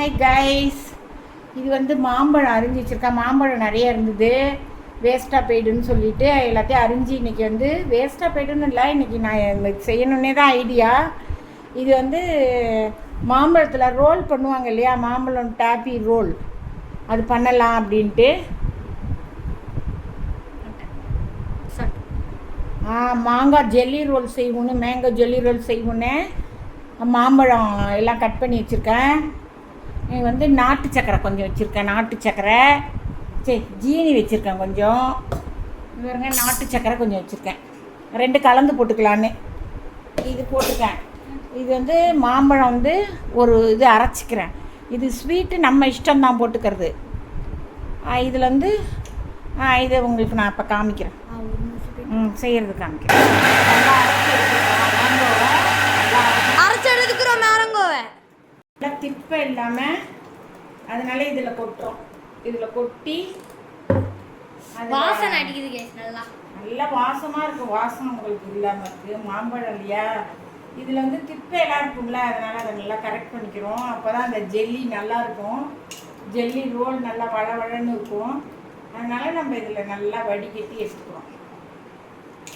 Hi guys, இது வந்து மாம்பழம் அரிஞ்சு வச்சுருக்கேன். மாம்பழம் நிறைய இருந்தது, வேஸ்ட்டாக போய்டுன்னு சொல்லிவிட்டு எல்லாத்தையும் அரிஞ்சு இன்றைக்கி வந்து வேஸ்ட்டாக போய்டுன்னு இல்லை, இன்றைக்கி நான் செய்யணுன்னே தான் ஐடியா. இது வந்து மாம்பழத்தில் ரோல் பண்ணுவாங்க இல்லையா, மாம்பழம் டாப்பி ரோல், அது பண்ணலாம் அப்படின்ட்டு. மாங்காய் ஜெல்லி ரோல் செய்வோன்னு, மேங்கோ ஜெல்லி ரோல் செய்வோன்னு மாம்பழம் எல்லாம் கட் பண்ணி வச்சுருக்கேன். வந்து நாட்டு சக்கரை கொஞ்சம் வச்சுருக்கேன், நாட்டு சக்கரை சரி ஜீனி வச்சுருக்கேன் கொஞ்சம். பாருங்க, நாட்டு சக்கரை கொஞ்சம் வச்சுருக்கேன், ரெண்டு கலந்து போட்டுக்கலான்னு இது போட்டுக்கேன். இது வந்து மாம்பழம் வந்து ஒரு இது அரைச்சிக்கிறேன். இது ஸ்வீட்டு நம்ம இஷ்டம்தான் போட்டுக்கிறது. இதில் வந்து இதை உங்களுக்கு நான் இப்போ காமிக்கிறேன், செய்கிறது காமிக்கிறேன். அரைச்செடுத்துக்கிறோம் மேரங்கோவை நல்லா திப்பை இல்லாமல், அதனால இதில் கொட்டுறோம். இதில் கொட்டி வாசனை அடிக்குது, நல்லா நல்லா வாசமாக இருக்கும். வாசனை உங்களுக்கு இல்லாமல் இருக்குது மாம்பழம் இல்லையா. இதில் வந்து திப்பையெல்லாம் இருக்கும்ல, அதனால் அதை நல்லா கரெக்ட் பண்ணிக்கிறோம். அப்போ தான் அந்த ஜெல்லி நல்லாயிருக்கும், ஜெல்லி ரோல் நல்லா வளவழன்னு இருக்கும். அதனால் நம்ம இதில் நல்லா வடிகட்டி எடுத்துக்கிறோம்.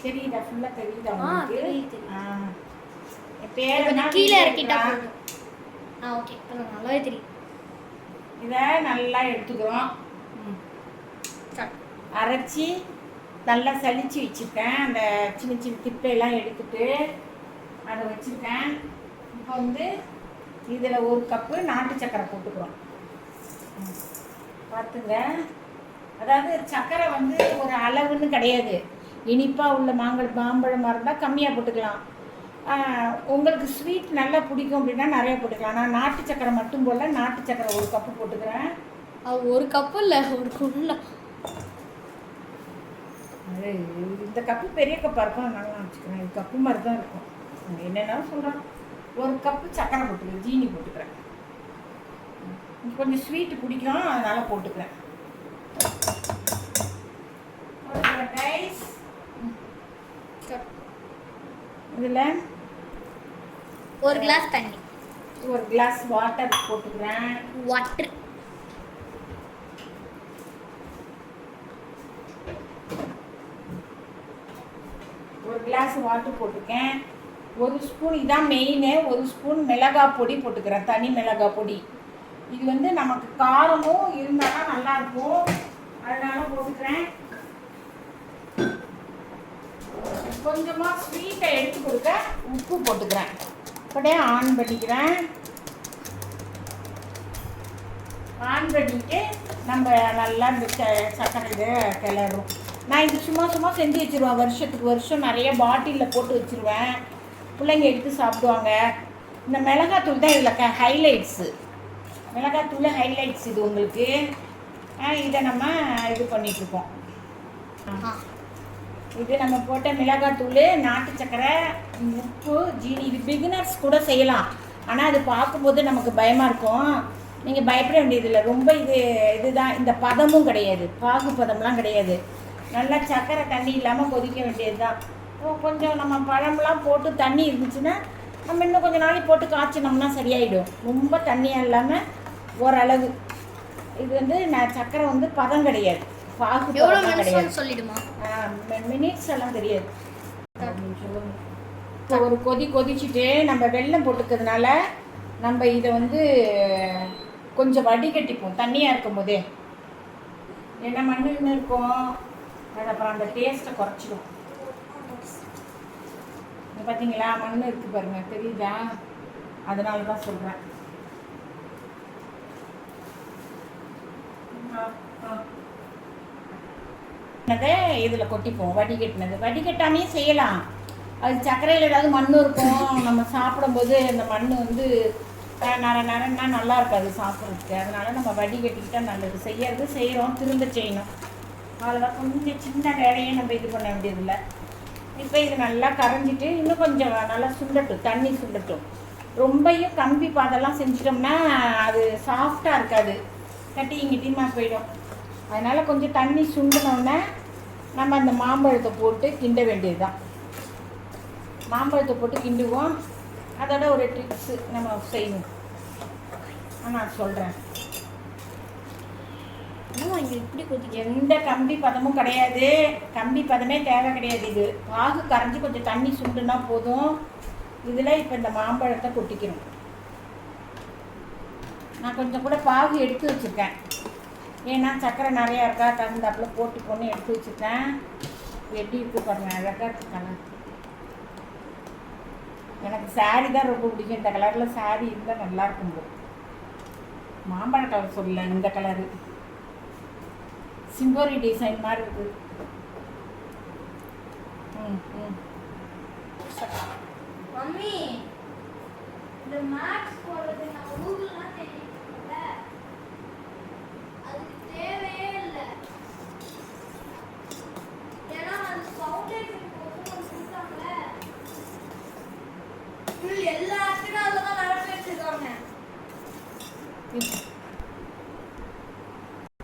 தெரியுதா? ஃபுல்லாக தெரியுதா உங்களுக்கு? கீழே இறக்கிட்டா ஓகே, நல்லாவே தெரியும். இதை நல்லா எடுத்துக்கிறோம், அரைச்சி நல்லா சலிச்சு வச்சுருக்கேன். அந்த சின்ன சின்ன திப்பையெல்லாம் எடுத்துட்டு அதை வச்சுருக்கேன். இப்போ வந்து இதில் ஒரு கப்பு நாட்டு சக்கரை போட்டுக்கிறோம். பார்த்துங்க, அதாவது சக்கரை வந்து ஒரு அளவுன்னு கிடையாது. இனிப்பாக உள்ள மாம்பழமாக இருந்தால் கம்மியாக போட்டுக்கலாம். உங்களுக்கு ஸ்வீட் நல்லா பிடிக்கும் அப்படின்னா நிறைய போட்டுக்கலாம். நான் நாட்டு சக்கரை மட்டும் போல, நாட்டு சக்கரை ஒரு கப்பு போட்டுக்கிறேன். ஒரு கப்பு இல்லை, ஒரு குள்ள. அது இந்த கப்பு பெரிய கப்பாக இருக்கும், அதனால நான் வச்சுக்கிறேன். இது கப்பு மாதிரி தான் இருக்கும். என்னென்னா சொல்கிறேன், ஒரு கப்பு சக்கரை போட்டுக்கிறேன், ஜீனி போட்டுக்கிறேன். கொஞ்சம் ஸ்வீட்டு பிடிக்கும், அதனால் போட்டுக்கிறேன். இதில் ஒரு கிளாஸ் தண்ணி, ஒரு கிளாஸ் வாட்டர் போட்டுக்கிறேன். வாட்டர் ஒரு கிளாஸ் வாட்டர் போட்டுருக்கேன். ஒரு ஸ்பூன், இதான் மெயினு, ஒரு ஸ்பூன் மிளகாய் பொடி போட்டுக்கிறேன், தனி மிளகாய் பொடி. இது வந்து நமக்கு காரமும் இருந்தாலும் நல்லாயிருக்கும், அதனால போட்டுக்கிறேன். கொஞ்சமாக ஸ்வீட்டை எடுத்து கொடுக்க உப்பு போட்டுக்கிறேன். அப்படியே ஆன் பண்ணிக்கிறேன். ஆன் பண்ணிட்டு நம்ம நல்லா இந்த சக்கரை இதை கிளறும். நான் இது சும்மா செஞ்சு வச்சுருவேன், வருஷத்துக்கு வருஷம் நிறைய பாட்டிலில் போட்டு வச்சுருவேன், பிள்ளைங்க எடுத்து சாப்பிடுவாங்க. இந்த மிளகாத்தூள் தான் இதில் ஹைலைட்ஸு, மிளகாத்தூள் ஹைலைட்ஸ் இது உங்களுக்கு. இதை நம்ம இது பண்ணிகிட்ருக்கோம். இது நம்ம போட்ட மிளகாத்தூள், நாட்டு சக்கரை, உப்பு, ஜீனி. இது பிகினர்ஸ் கூட செய்யலாம், ஆனால் அது பார்க்கும்போது நமக்கு பயமாக இருக்கும். நீங்கள் பயப்பட வேண்டியதில்லை. ரொம்ப இதுதான், இந்த பதமும் கிடையாது, பாகு பதம்லாம் கிடையாது. நல்லா சக்கரை தண்ணி இல்லாமல் கொதிக்க வேண்டியது தான். கொஞ்சம் நம்ம பழம்லாம் போட்டு தண்ணி இருந்துச்சுன்னா நம்ம இன்னும் கொஞ்சம் நாளைக்கு போட்டு காய்ச்சினோம்னா சரியாயிடும். ரொம்ப தண்ணியாக இல்லாமல் ஓரளவு. இது வந்து நான் சக்கரை வந்து பதம் கிடையாது, பாகு கிடையாது. சொல்லிடுமா? மினிட்ஸ் எல்லாம் தெரியாது. இப்போ ஒரு கொதிச்சுட்டு நம்ம வெல்லம் போட்டுக்கிறதுனால நம்ம இதை வந்து கொஞ்சம் வடிகட்டிப்போம் தண்ணியாக இருக்கும் போதே. ஏன்னா மண்ணுன்னு இருக்கும், அது அப்புறம் அந்த டேஸ்ட்டை குறைச்சிடும். பார்த்தீங்களா, மண் இருக்குது பாருங்கள், தெரியுதா? அதனால தான் சொல்கிறேன். இதில் கொட்டிப்போம், வடிகட்டினது. வடிகட்டாமே செய்யலாம், அது சர்க்கரையில் ஏதாவது மண் இருக்கும், நம்ம சாப்பிடும்போது அந்த மண் வந்து நரன்னா நல்லா இருக்காது சாப்பிட்றதுக்கு. அதனால் நம்ம வடிகட்டிக்கிட்டால் நல்லது. செய்கிறோம், திரும்ப செய்யணும், அதெல்லாம் கொஞ்சம் சின்ன வேலையே நம்ம இது பண்ண வேண்டியதில்லை. இப்போ இது நல்லா கரைஞ்சிட்டு இன்னும் கொஞ்சம் நல்லா சுண்டட்டும், தண்ணி சுண்டட்டும். ரொம்பையும் கம்பி பாதெல்லாம் செஞ்சிட்டோம்னா அது சாஃப்டாக இருக்காது, கட்டிங்கிட்டியமாக போயிடும். அதனால் கொஞ்சம் தண்ணி சுண்டினோடனே நம்ம அந்த மாம்பழத்தை போட்டு கிண்ட வேண்டியது தான். மாம்பழத்தை போட்டு கிண்டுவோம். அதோட ஒரு ட்ரிக்ஸு நம்ம செய்யணும். நான் சொல்கிறேன். என்னம்மா இங்கே இப்படி கொதிக்க? எந்த கம்பி பதமும் கிடையாது, கம்பி பதமே தேவை கிடையாது. இது பாகு கரைஞ்சி கொஞ்சம் தண்ணி சுண்டுனா போதும். இதில் இப்போ இந்த மாம்பழத்தை கொட்டிக்கணும். நான் கொஞ்சம் கூட பாகு எடுத்து வச்சுருக்கேன், ஏன்னா சர்க்கரை நிறையா இருக்கா, தகுந்தாப்பில் போட்டு பொண்ணு எடுத்து வச்சுருக்கேன். எப்படி இருக்குது பாருங்கள், அழகாக இருக்கு கலர். எனக்கு சாரீ தான் ரொம்ப பிடிக்கும். இந்த கலரில் சாரீ இருந்தால் நல்லா இருக்கும். மாம்பழ கலர் சொல்லல, இந்த கலரு சிம்போரி டிசைன் மாதிரி இருக்குது. மம்மி இந்த மேக்ஸ் போடுறது நான் கூகுள்லாம் தெரியும்ல, அதுக்கு தேவையே இல்லை. ஏன்னா அது ஃபவுண்டேஷன் போட்டு கொடுத்தாங்கல்ல, எல்லாத்துக்கும் அதெல்லாம் நடத்தி வச்சிருக்காங்க.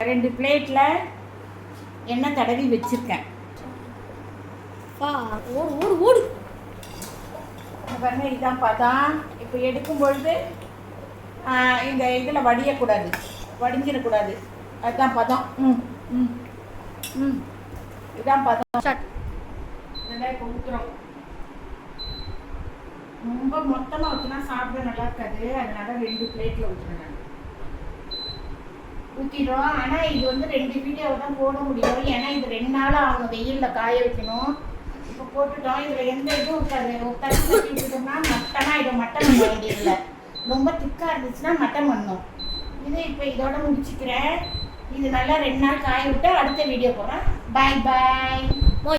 2 பிளேட்டில் எண்ணெய் தடவி வச்சுருக்கேன். ஓடு ஓடு ஓடு. பாருங்க, இதுதான் பதம். இப்போ எடுக்கும் பொழுது இந்த இதில் வடியக்கூடாது, வடிஞ்சிடக்கூடாது. அதுதான் பதம். இதுதான் பதம். இதெல்லாம் இப்போ ஊற்றுறோம். ரொம்ப மொத்தமாக ஊற்றினா சாப்பிட நல்லா இருக்காது, அதனால 2 பிளேட்டில் ஊற்றுறேன். ஊற்றிடும். ஆனால் இது வந்து 2 வீடியோவை தான் போட முடியும், ஏன்னா இது 2 நாள் ஆகும் வெயிலில் காய வைக்கணும். இப்போ போட்டுட்டோம். இதில் எந்த இதுவும் இருக்காது. தண்ணி ஊற்றிட்டோம்னா மட்டமாக இதை மட்டன் பண்ண வேண்டியதில்லை. ரொம்ப திக்காக இருந்துச்சுன்னா மட்டன் பண்ணணும். இது இப்போ இதோட முடிச்சுக்கிறேன். இது நல்லா 2 நாள் காய விட்டு அடுத்த வீடியோ போடுறேன். பாய் பாய்.